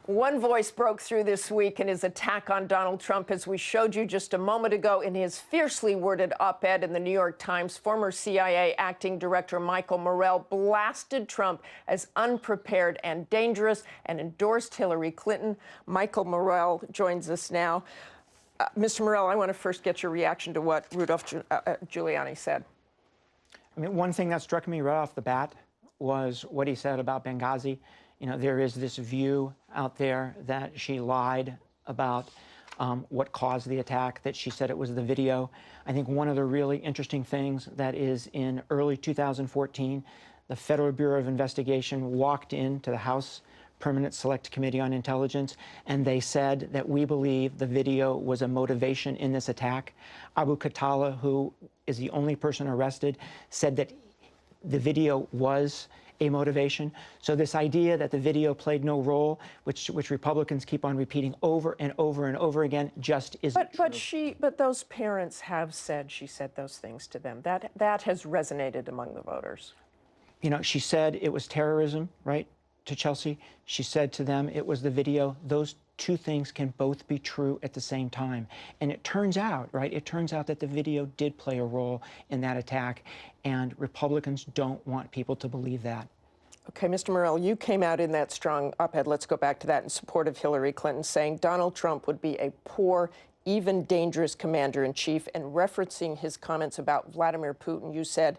One voice broke through this week in his attack on Donald Trump, as we showed you just a moment ago in his fiercely worded op-ed in the New York Times. Former CIA acting director Michael Morell blasted Trump as unprepared and dangerous and endorsed Hillary Clinton. Michael Morell joins us now. Mr. Morell, I want to first get your reaction to what Rudolph Giuliani said. I mean, one thing that struck me right off the bat was what he said about Benghazi. You know, there is this view out there that she lied about what caused the attack, that she said it was the video. I think one of the really interesting things that is in early 2014, the Federal Bureau of Investigation walked into the House Permanent Select Committee on Intelligence, and they said that we believe the video was a motivation in this attack. Abu Khatallah, who is the only person arrested, said that the video was a motivation. So this idea that the video played no role, which Republicans keep on repeating over and over and over again, just isn't true. But those parents have said she said those things to them. That has resonated among the voters. You know, she said it was terrorism, right, to Chelsea. She said to them it was the video. Those two things can both be true at the same time. And it turns out, right, it turns out that the video did play a role in that attack, and Republicans don't want people to believe that. Okay, Mr. Morell, you came out in that strong op-ed, let's go back to that, in support of Hillary Clinton, saying Donald Trump would be a poor, even dangerous commander-in-chief, and referencing his comments about Vladimir Putin, you said,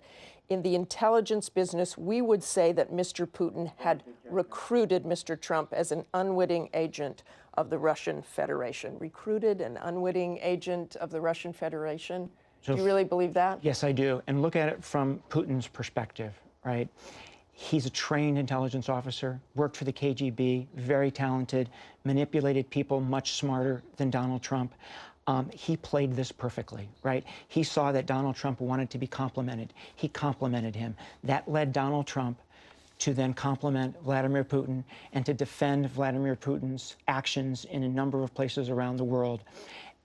in the intelligence business, we would say that Mr. Putin had recruited Mr. Trump as an unwitting agent of the Russian Federation. Recruited an unwitting agent of the Russian Federation? Do you really believe that? Yes, I do. And look at it from Putin's perspective, right? He's a trained intelligence officer, worked for the KGB, very talented, manipulated people much smarter than Donald Trump. He played this perfectly, right? He saw that Donald Trump wanted to be complimented. He complimented him. That led Donald Trump to then compliment Vladimir Putin and to defend Vladimir Putin's actions in a number of places around the world.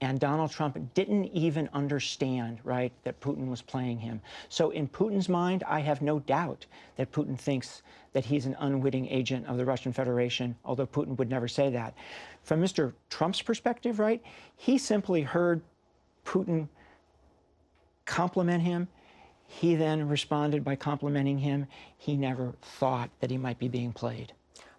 And Donald Trump didn't even understand, right, that Putin was playing him. So in Putin's mind, I have no doubt that Putin thinks that he's an unwitting agent of the Russian Federation, although Putin would never say that. From Mr. Trump's perspective, right, he simply heard Putin compliment him. He then responded by complimenting him. He never thought that he might be being played.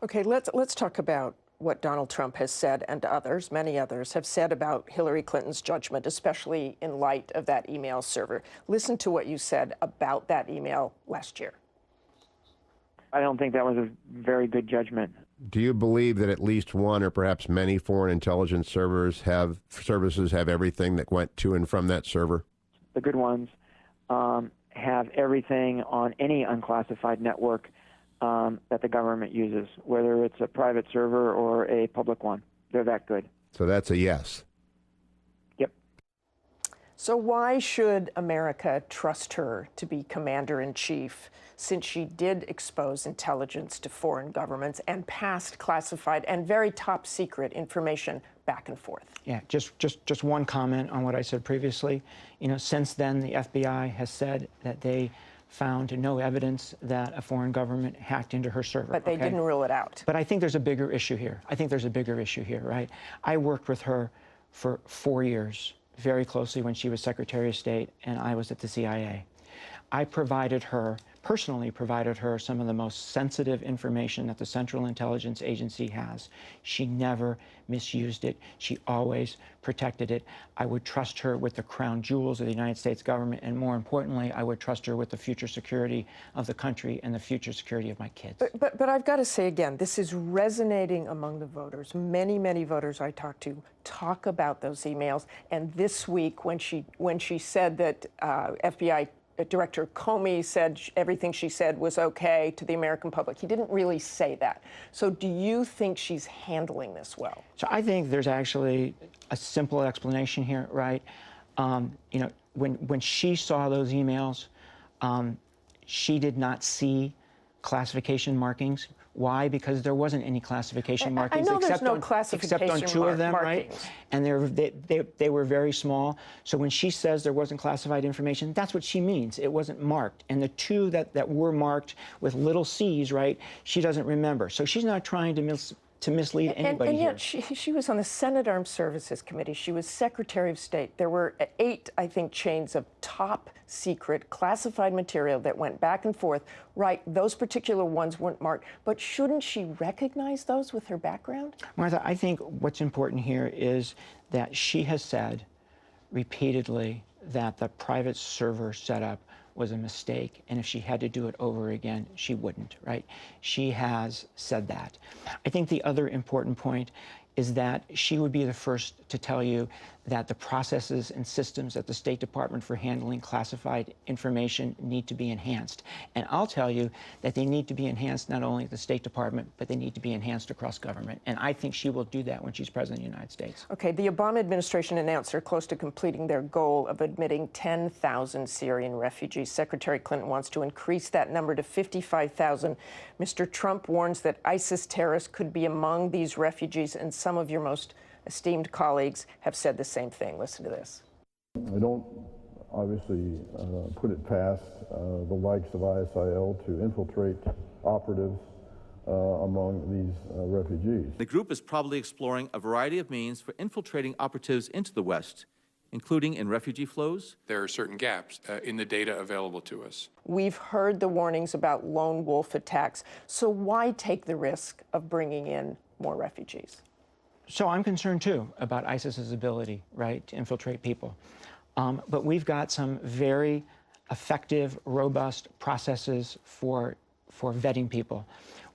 Okay, let's talk about what Donald Trump has said, and others, many others, have said about Hillary Clinton's judgment, especially in light of that email server. Listen to what you said about that email last year. I don't think that was a very good judgment. Do you believe that at least one or perhaps many foreign intelligence services have everything that went to and from that server? The good ones have everything on any unclassified network that the government uses, whether it's a private server or a public one. They're that good. So that's a yes. Yep. So why should America trust her to be commander-in-chief, since she did expose intelligence to foreign governments and passed classified and very top-secret information back and forth? Yeah, just one comment on what I said previously. You know, since then, the FBI has said that they found no evidence that a foreign government hacked into her server. But they didn't rule it out. But I think there's a bigger issue here. Right? I worked with her for 4 years, very closely, when she was Secretary of State and I was at the CIA. I personally provided her some of the most sensitive information that the Central Intelligence Agency has. She never misused it. She always protected it. I would trust her with the crown jewels of the United States government, and more importantly, I would trust her with the future security of the country and the future security of my kids. But I've got to say again, this is resonating among the voters. Many, many voters I talk to talk about those emails. And this week, when she said that FBI Director Comey said everything she said was okay to the American public, he didn't really say that. So do you think she's handling this well? So I think there's actually a simple explanation here, right? You know, when she saw those emails, she did not see classification markings. Why? Because there wasn't any classification markings. I know except there's no on, classification except on two of them, markings. right? And they were very small. So when she says there wasn't classified information, that's what she means. It wasn't marked. And the two that were marked with little c's, right, she doesn't remember. So she's not trying to to mislead anybody and here. yet she was on the Senate Armed Services Committee. She was Secretary of State. There were 8, I think, chains of top secret classified material that went back and forth. Right, those particular ones weren't marked. But shouldn't she recognize those with her background? Martha, I think what's important here is that she has said repeatedly that the private server setup was a mistake, and if she had to do it over again, she wouldn't, right? She has said that. I think the other important point is that she would be the first to tell you that the processes and systems at the State Department for handling classified information need to be enhanced. And I'll tell you that they need to be enhanced not only at the State Department, but they need to be enhanced across government. And I think she will do that when she's president of the United States. Okay, the Obama administration announced they're close to completing their goal of admitting 10,000 Syrian refugees. Secretary Clinton wants to increase that number to 55,000. Mr. Trump warns that ISIS terrorists could be among these refugees, and some of your most esteemed colleagues have said the same thing. Listen to this. I don't obviously put it past the likes of ISIL to infiltrate operatives among these refugees. The group is probably exploring a variety of means for infiltrating operatives into the West, including in refugee flows. There are certain gaps in the data available to us. We've heard the warnings about lone wolf attacks. So why take the risk of bringing in more refugees? So I'm concerned, too, about ISIS's ability, right, to infiltrate people. But we've got some very effective, robust processes for vetting people.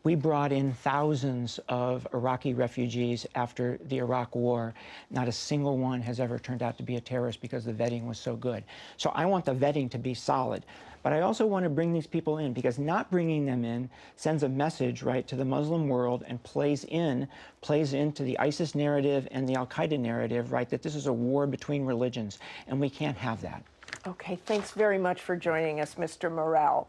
We brought in thousands of Iraqi refugees after the Iraq War. Not a single one has ever turned out to be a terrorist because the vetting was so good. So I want the vetting to be solid. But I also want to bring these people in, because not bringing them in sends a message, right, to the Muslim world and plays into the ISIS narrative and the Al-Qaeda narrative, right, that this is a war between religions, and we can't have that. Okay, thanks very much for joining us, Mr. Morell.